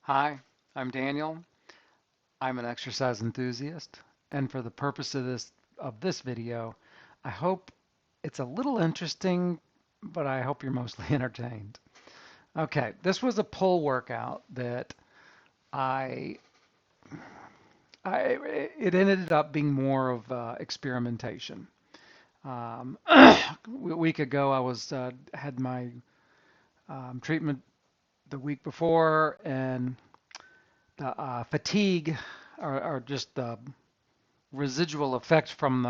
Hi, I'm Daniel. I'm an exercise enthusiast, and for the purpose of this video, I hope it's a little interesting, but I hope you're mostly entertained. Okay, this was a pull workout that I I it ended up being more of experimentation. A week ago, I was had my treatment the week before, and the fatigue or just the residual effect from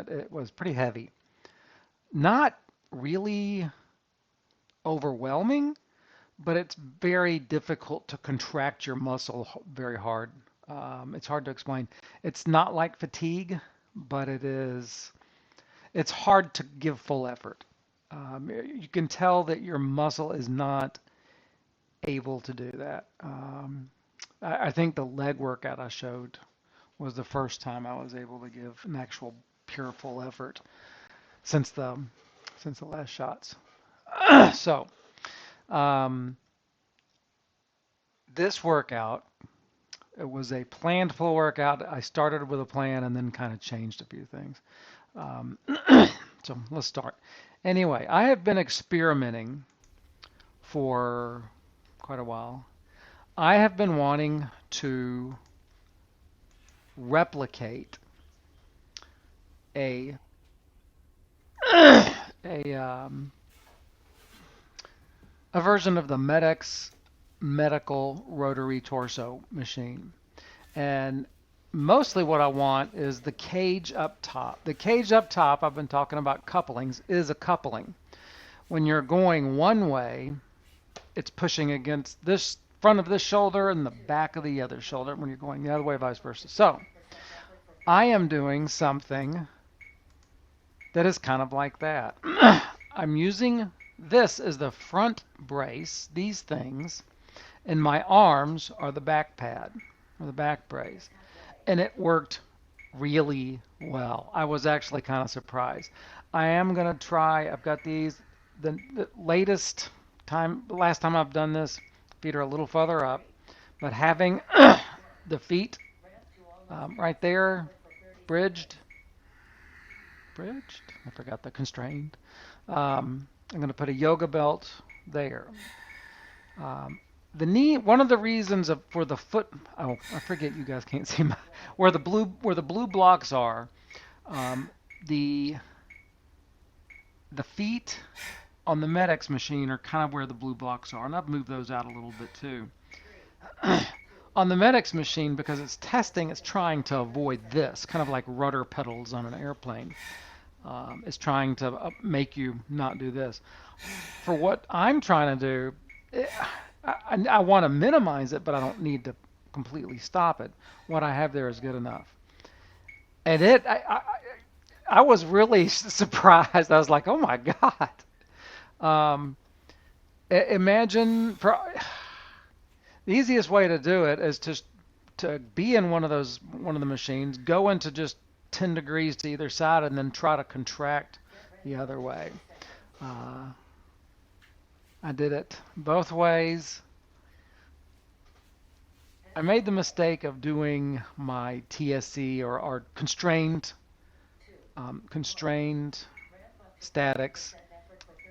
it was pretty heavy. Not really overwhelming, but it's very difficult to contract your muscle very hard. It's hard to explain. It's not like fatigue, but it's hard to give full effort. You can tell that your muscle is not able to do that. I think the leg workout I showed was the first time I was able to give an actual pure full effort since the last shots. So um, this workout, it was a planned full workout. I started with a plan and then kind of changed a few things. Um, so let's start. Anyway, I have been experimenting for quite a while. I have been wanting to replicate a a a version of the Medex medical rotary torso machine. And mostly what I want is the cage up top. The cage up top, I've been talking about couplings, is a coupling. When you're going one way, it's pushing against this front of this shoulder and the back of the other shoulder when you're going the other way, vice versa. So I am doing something that is kind of like that. I'm using this as the front brace, these things, and my arms are the back pad or the back brace. And it worked really well. I was actually kind of surprised. I am going to try, I've got these, the last time I've done this, feet are a little further up, but having the feet right there, bridged, I forgot the constrained. I'm going to put a yoga belt there. Um, the knee, one of the reasons for the foot, oh, I forget you guys can't see where the blue blocks are. Um, the the feet on the Medex machine are kind of where the blue blocks are, and I've moved those out a little bit too. On the Medex machine, because it's testing, it's trying to avoid this, kind of like rudder pedals on an airplane. It's trying to make you not do this. For what I'm trying to do, I want to minimize it, but I don't need to completely stop it. What I have there is good enough. And I was really surprised. I was like, oh my God. Um, Imagine the easiest way to do it is to be in one of the machines, go into just 10 degrees to either side, and then try to contract the other way. Uh, I did it both ways. I made the mistake of doing my TSC or constrained statics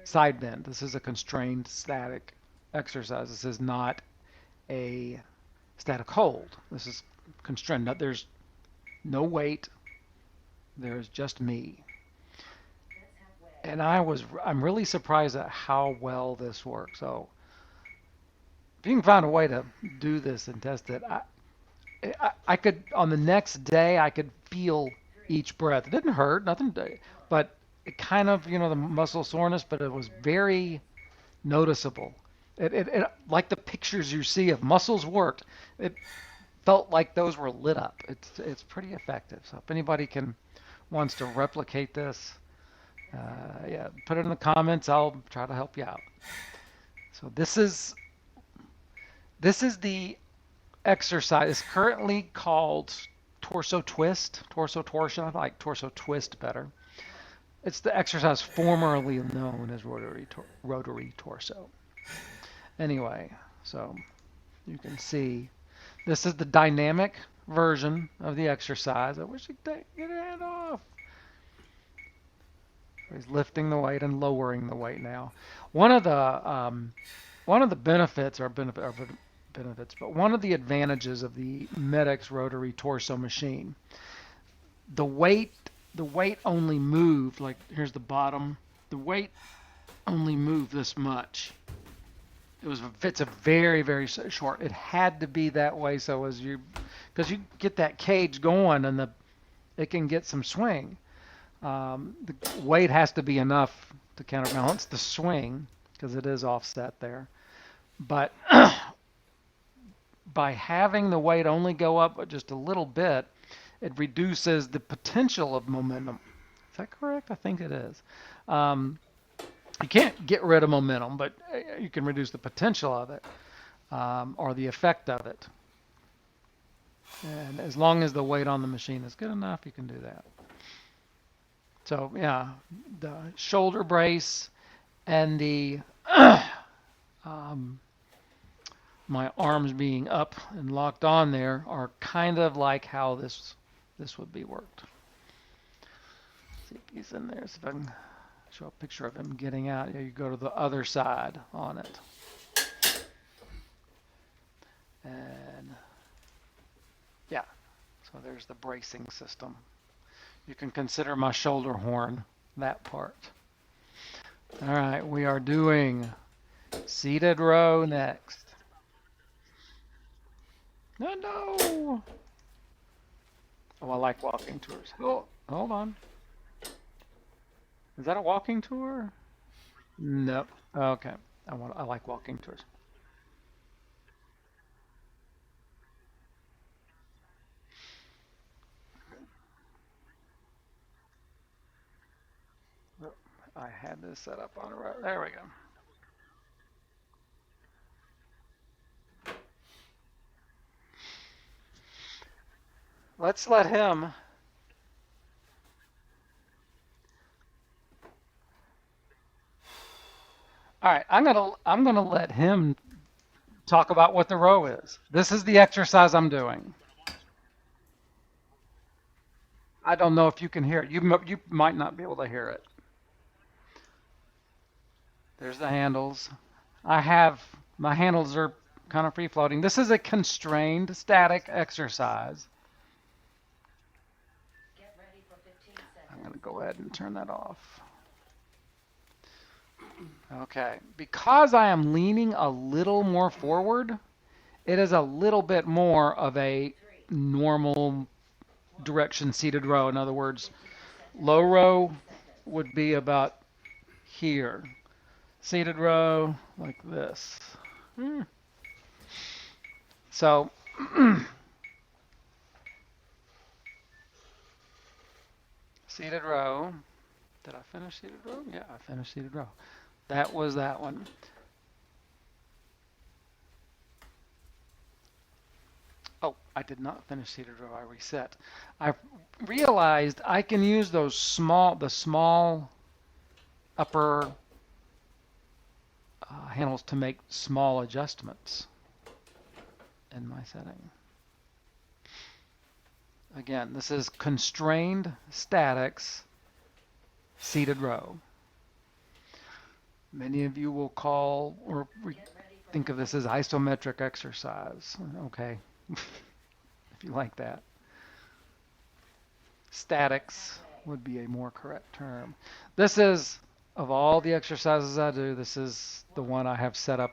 side bend. This is a constrained static exercise. This is not a static hold. This is constrained. There's no weight. There's just me. And I'm really surprised at how well this works. So if you can find a way to do this and test it, I could, on the next day, I could feel each breath. It didn't hurt, nothing, but it kind of, the muscle soreness, but it was very noticeable. It like the pictures you see of muscles worked, it felt like those were lit up. It's pretty effective. So if anybody wants to replicate this, yeah, put it in the comments. I'll try to help you out. So this is the exercise. It's currently called torso twist, torso torsion. I like torso twist better. It's the exercise formerly known as rotary torso. Anyway, so You can see this is the dynamic version of the exercise. I wish you'd get your hand off. He's lifting the weight and lowering the weight now. One of the benefits benefits, but one of the advantages of the Medix rotary torso machine, the weight the weight only moved, like here's the bottom. The weight only moved this much. It's a very short. It had to be that way so as you, because you get that cage going and it can get some swing. The weight has to be enough to counterbalance the swing because it is offset there. But by having the weight only go up just a little bit, it reduces the potential of momentum. Is that correct? I think it is. You can't get rid of momentum, but you can reduce the potential of it or the effect of it. And as long as the weight on the machine is good enough, you can do that. So yeah, the shoulder brace and the my arms being up and locked on there are kind of like how this would be worked. Let's see if he's in there. See if I can show a picture of him getting out. Yeah, you go to the other side on it. And yeah, so there's the bracing system. You can consider my shoulder horn that part. All right, we are doing seated row next. No. Oh, I like walking tours. Oh, hold on. Is that a walking tour? Nope. Okay. I like walking tours. Oh, I had this set up on the right. There we go. Let's let him. All right, I'm gonna let him talk about what the row is. This is the exercise I'm doing. I don't know if you can hear it. You might not be able to hear it. There's the handles. I have my handles are kind of free floating. This is a constrained static exercise. I'm going to go ahead and turn that off. Okay. Because I am leaning a little more forward, it is a little bit more of a normal direction seated row. In other words, low row would be about here. Seated row like this. So seated row. Did I finish seated row? Yeah, I finished seated row. That was that one. Oh, I did not finish seated row. I reset. I realized I can use the small upper handles to make small adjustments in my setting. Again, this is constrained statics seated row. Many of you will call or think of this as isometric exercise. Okay, if you like that. Statics would be a more correct term. This is, of all the exercises I do, this is the one I have set up.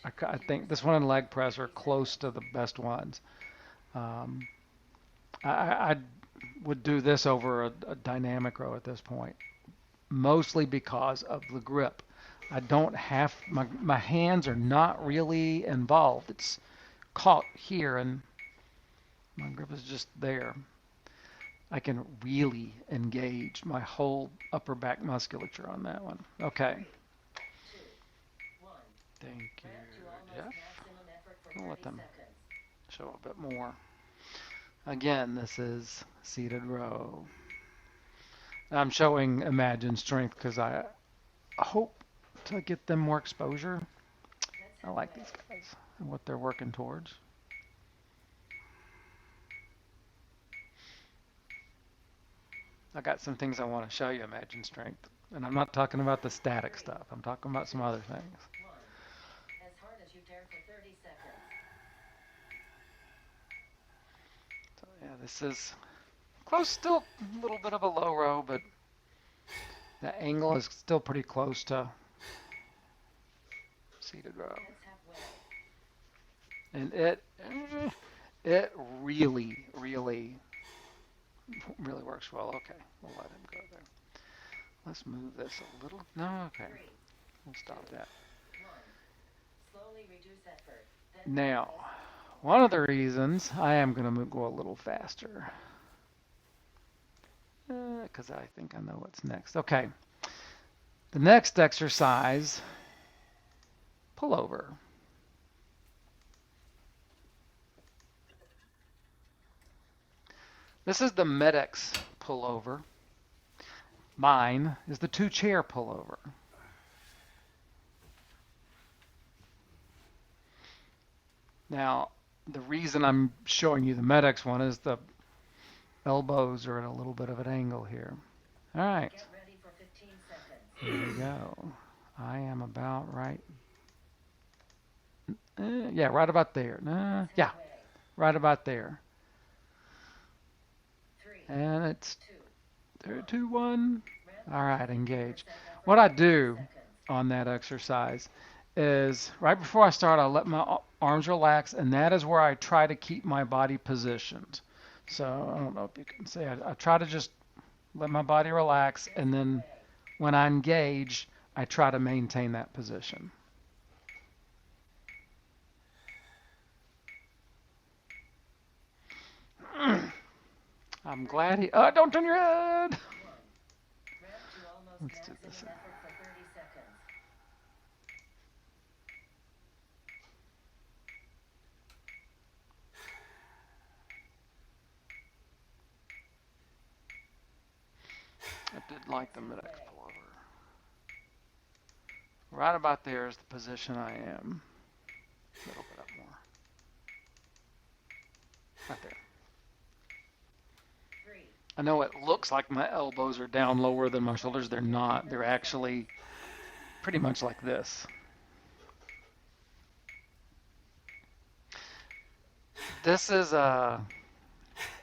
I think this one and leg press are close to the best ones. I would do this over a dynamic row at this point, mostly because of the grip. I don't have, my hands are not really involved. It's caught here and my grip is just there. I can really engage my whole upper back musculature on that one. Okay. Thank you, Jeff. I'll let them show a bit more. Again, this is seated row. I'm showing Imagine Strength because I hope to get them more exposure. I like these guys and what they're working towards. I got some things I want to show you, Imagine Strength. And I'm not talking about the static stuff. I'm talking about some other things. As hard as you dare for 30 seconds. So yeah, this is close, still a little bit of a low row, but the angle is still pretty close to seated row. And it really, really, really works well. Okay, we'll let him go there. Let's move this a little. No, okay. We'll stop that. Now, one of the reasons I am going to go a little faster, because I think I know what's next. Okay, the next exercise, pull over. This is the Medex pullover. Mine is the 2-chair pullover. Now, the reason I'm showing you the Medex one is the elbows are at a little bit of an angle here. All right. Get ready for 15 seconds. Here we go. I am about right. Yeah, right about there. Yeah, right about there. And it's 3, 2, 1. All right, engage. What I do on that exercise is right before I start, I let my arms relax, and that is where I try to keep my body positioned. So I don't know if you can see, I try to just let my body relax, and then when I engage, I try to maintain that position. I'm glad he. Don't turn your head. Let's do this. I did like the Medex pullover. Right about there is the position I am. A little bit up more. Right there. I know it looks like my elbows are down lower than my shoulders. They're not. They're actually pretty much like this. This is an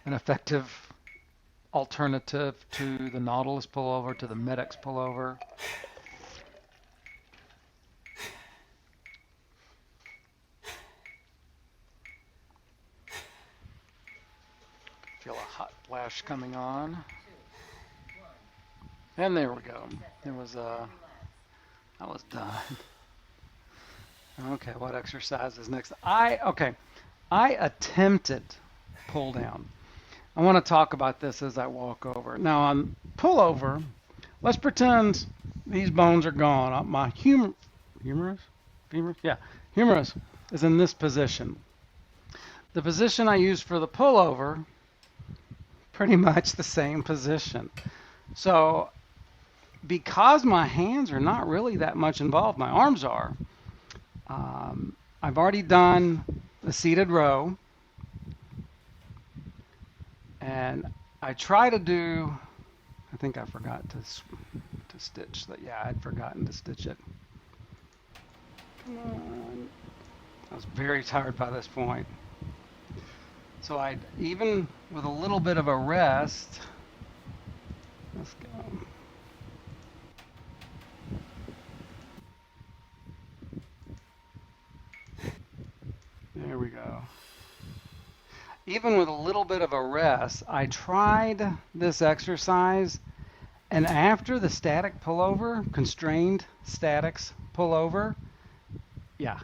effective alternative to the Nautilus pullover, to the Medex pullover. Feel a hot flash coming on. And there we go. It was, I was done. Okay, what exercise is next? I attempted pull down. I want to talk about this as I walk over. Now on pullover, let's pretend these bones are gone. My humerus is in this position. The position I use for the pullover, pretty much the same position. So because my hands are not really that much involved, my arms are, I've already done the seated row. And I try to do, I think I forgot to stitch that. Yeah, I'd forgotten to stitch it. Come on. I was very tired by this point. So I, even with a little bit of a rest, let's go. There we go. Even with a little bit of a rest, I tried this exercise, and after the static pullover, constrained statics pullover, yeah.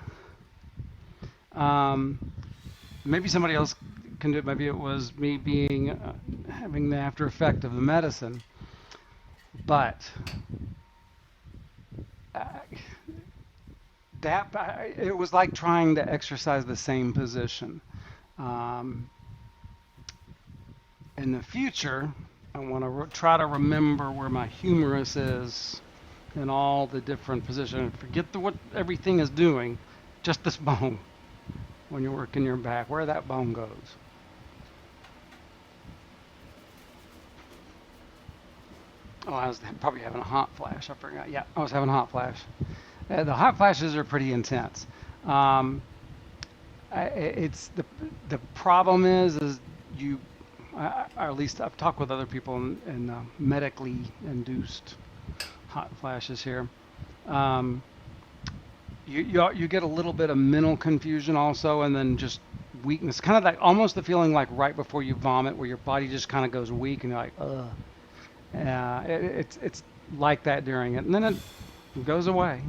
Maybe somebody else can do it. Maybe it was me being having the after effect of the medicine, but it was like trying to exercise the same position. In the future, I want to try to remember where my humerus is in all the different positions. Forget what everything is doing. Just this bone when you're working your back, where that bone goes. Oh, I was probably having a hot flash. I forgot. Yeah, I was having a hot flash. The hot flashes are pretty intense. Um, it's the problem is you, or at least I've talked with other people in medically induced hot flashes here. Um, you get a little bit of mental confusion also, and then just weakness, kind of like almost the feeling like right before you vomit, where your body just kind of goes weak, and you're like, ugh. It's like that during it, and then it goes away,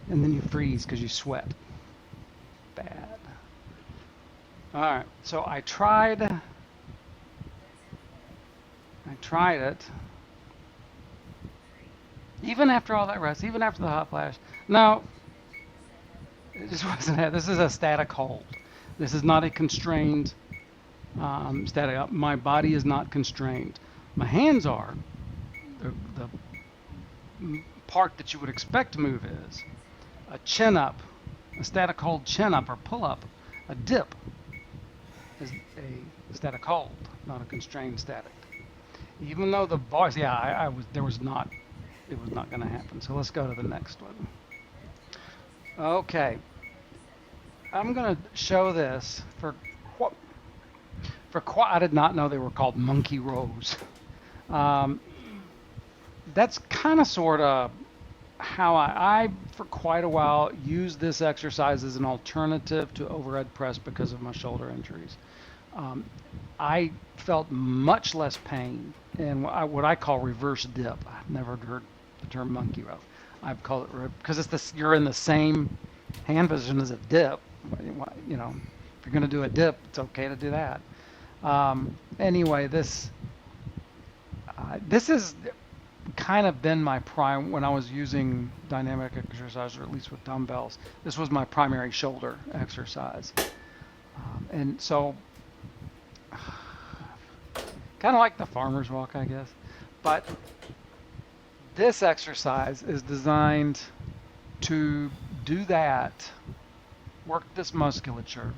and then you freeze because you sweat bad. All right, so I tried it, even after all that rest, even after the hot flash. No, it just wasn't that. This is a static hold. This is not a constrained static. My body is not constrained. My hands are. The part that you would expect to move is a chin up, a static hold chin up or pull up. A dip is a static hold, not a constrained static. Even though the voice, yeah, I was there was not, it was not going to happen. So let's go to the next one. Okay, I'm going to show this I did not know they were called monkey rows. Um, that's kind of sort of how I for quite a while used this exercise as an alternative to overhead press because of my shoulder injuries. Um, I felt much less pain in what I call reverse dip. I've never heard the term monkey row. I've called it because it's this. You're in the same hand position as a dip. You know, if you're going to do a dip, it's okay to do that. Anyway, this has kind of been my prime when I was using dynamic exercise, or at least with dumbbells. This was my primary shoulder exercise, and so kind of like the farmer's walk, I guess. But this exercise is designed to do that, work this musculature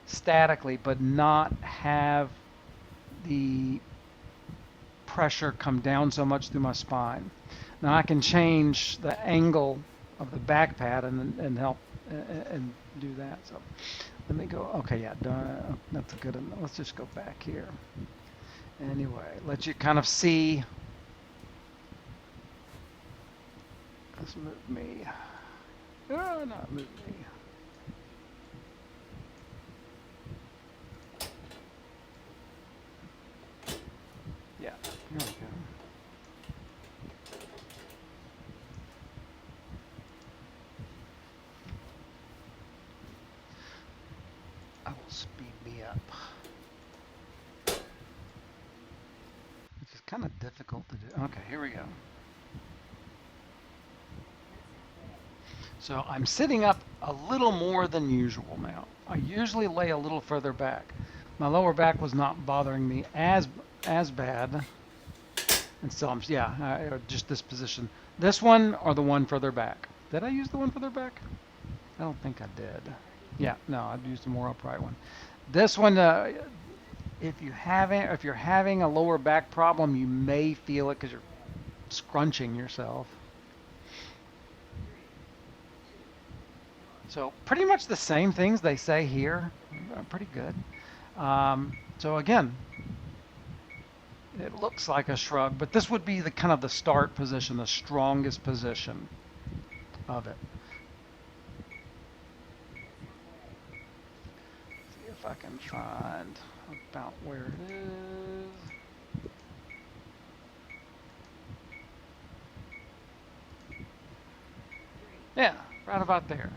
statically, but not have the pressure come down so much through my spine. Now I can change the angle of the back pad and help and do that. So let me go. Okay, yeah, that's good enough. Let's just go back here. Anyway, let you kind of see. Let's move me. Oh, not move me. Yeah, here we go. I will speed me up, which is kind of difficult to do. Okay, here we go. So I'm sitting up a little more than usual now. I usually lay a little further back. My lower back was not bothering me as bad, and still I'm just this position. This one or the one further back. Did I use the one further back? I don't think I did. Yeah, no, I'd used the more upright one. This one, if you're having a lower back problem, you may feel it because you're scrunching yourself. So pretty much the same things they say here. Pretty good. So again, it looks like a shrug, but this would be the kind of the start position, the strongest position of it. See if I can find about where it is. Yeah, right about there.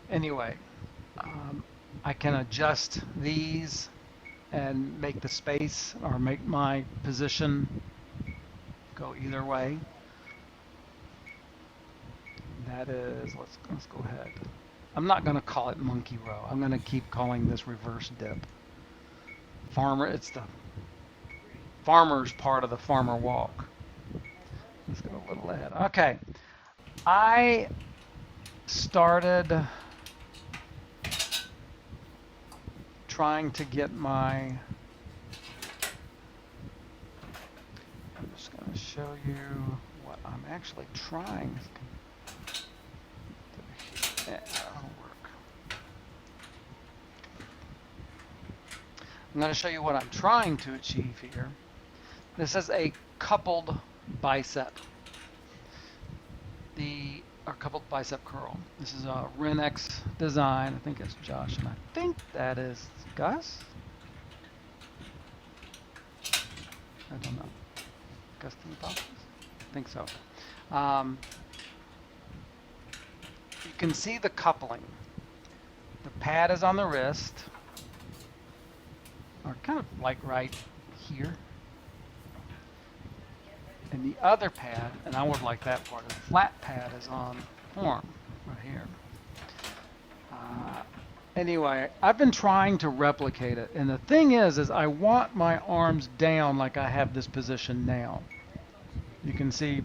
Anyway, um, I can adjust these and make the space or make my position go either way. That is, let's go ahead. I'm not going to call it monkey row. I'm going to keep calling this reverse dip. Farmer, it's the farmer's part of the farmer walk. Let's go a little ahead. Okay, I started trying to get my, I'm just going to show you what I'm actually trying to do. Yeah, that'll work. I'm going to show you what I'm trying to achieve here. This is a coupled bicep. Our coupled bicep curl. This is a Renex design. I think it's Josh, and I think that is Gus. I don't know. Gus in the boxes? I think so. Um, you can see the coupling. The pad is on the wrist, or kind of like right here. And the other pad, and I would like that part, the flat pad is on form right here. Anyway, I've been trying to replicate it, and the thing is I want my arms down like I have this position now. You can see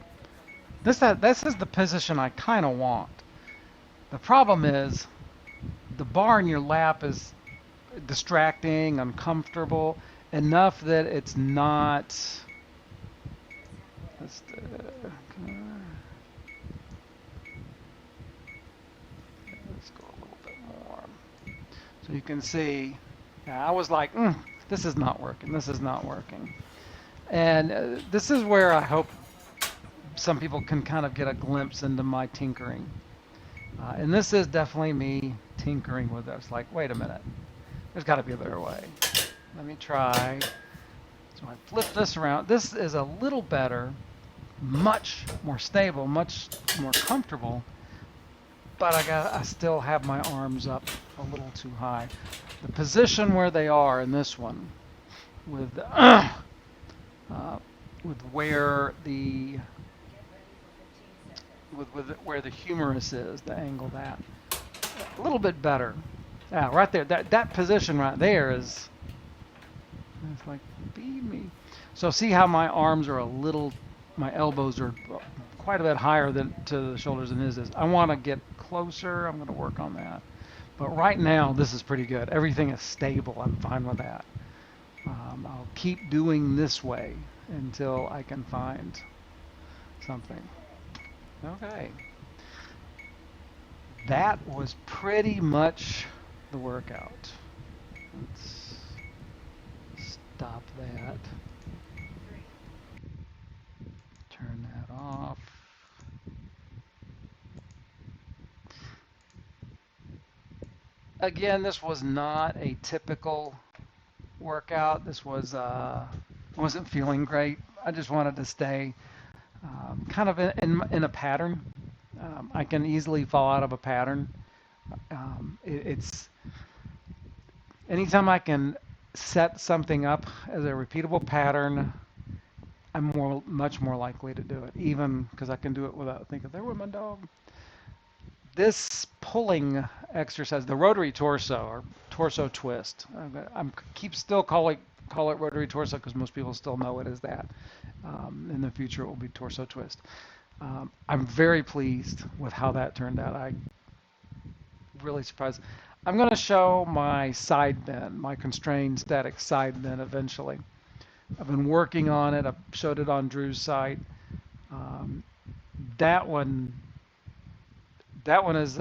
this is the position I kind of want. The problem is the bar in your lap is distracting, uncomfortable enough that it's not. Let's go a little bit more. So you can see, I was like, this is not working. This is not working. And this is where I hope some people can kind of get a glimpse into my tinkering. And this is definitely me tinkering with this. Like, wait a minute. There's got to be a better way. Let me try. So I flip this around. This is a little better, much more stable, much more comfortable. But I still have my arms up a little too high. The position where they are in this one, with where the where the humerus is, the angle that a little bit better. Yeah, right there. That position right there is. It's like feed me. So see how my arms are a little, my elbows are quite a bit higher than to the shoulders than his is. I want to get closer. I'm going to work on that. But right now, this is pretty good. Everything is stable. I'm fine with that. I'll keep doing this way until I can find something. Okay. That was pretty much the workout. Let's stop that. Turn that off. Again, this was not a typical workout. This was, I wasn't feeling great. I just wanted to stay kind of in a pattern. I can easily fall out of a pattern. It's anytime I can set something up as a repeatable pattern, I'm much more likely to do it, even because I can do it without thinking, there went my dog. This pulling exercise, the rotary torso or torso twist, I'm still call it rotary torso because most people still know it as that. In the future, it will be torso twist. I'm very pleased with how that turned out. I'm really surprised. I'm going to show my side bend, my constrained static side bend eventually. I've been working on it. I showed it on Drew's site. That one is,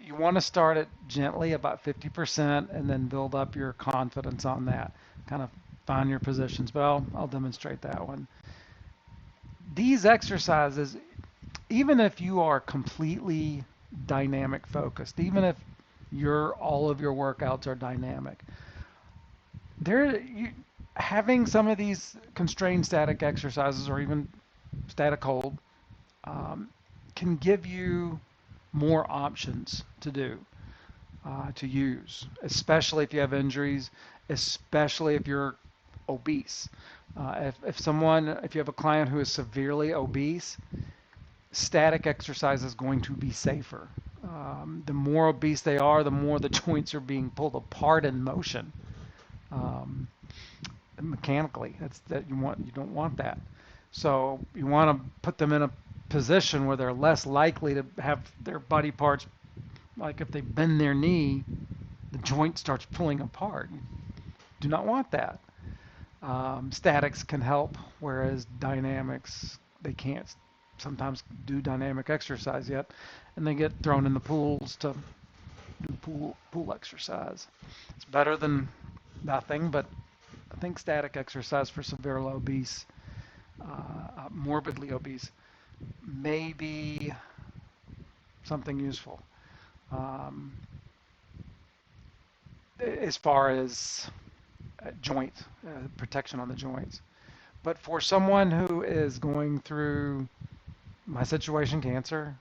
you want to start it gently, about 50%, and then build up your confidence on that. Kind of find your positions, but I'll demonstrate that one. These exercises, even if you are completely dynamic focused, even if all of your workouts are dynamic, having some of these constrained static exercises or even static hold can give you more options to do, to use, especially if you have injuries, especially if you're obese. If you have a client who is severely obese, static exercise is going to be safer. The more obese they are, the more the joints are being pulled apart in motion. mechanically. That's that you don't want that. So you want to put them in a position where they're less likely to have their body parts, like if they bend their knee, the joint starts pulling apart. You do not want that. Statics can help, whereas dynamics, they can't sometimes do dynamic exercise yet, and they get thrown in the pools to do pool exercise. It's better than nothing, but I think static exercise for severely obese, morbidly obese, may be something useful. Um, as far as joint protection on the joints. But for someone who is going through my situation, cancer,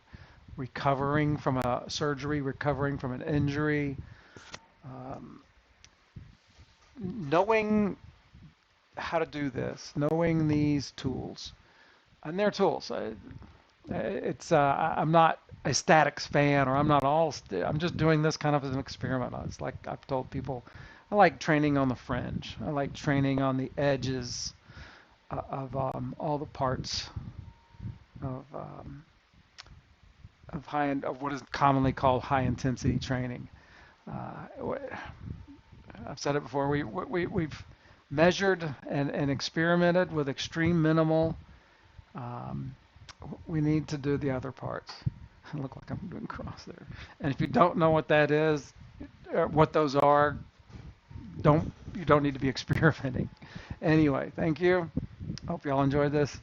recovering from a surgery, recovering from an injury, um, knowing how to do this, knowing these tools, and they're tools. I'm not a statics fan, or I'm not all. I'm just doing this kind of as an experiment. It's like I've told people, I like training on the fringe. I like training on the edges of all the parts of of what is commonly called high intensity training. Uh, I've said it before. We've measured and experimented with extreme minimal. Um, we need to do the other parts. I look like I'm doing cross there. And if you don't know what that is, what those are, you don't need to be experimenting. Anyway, thank you. Hope y'all enjoyed this.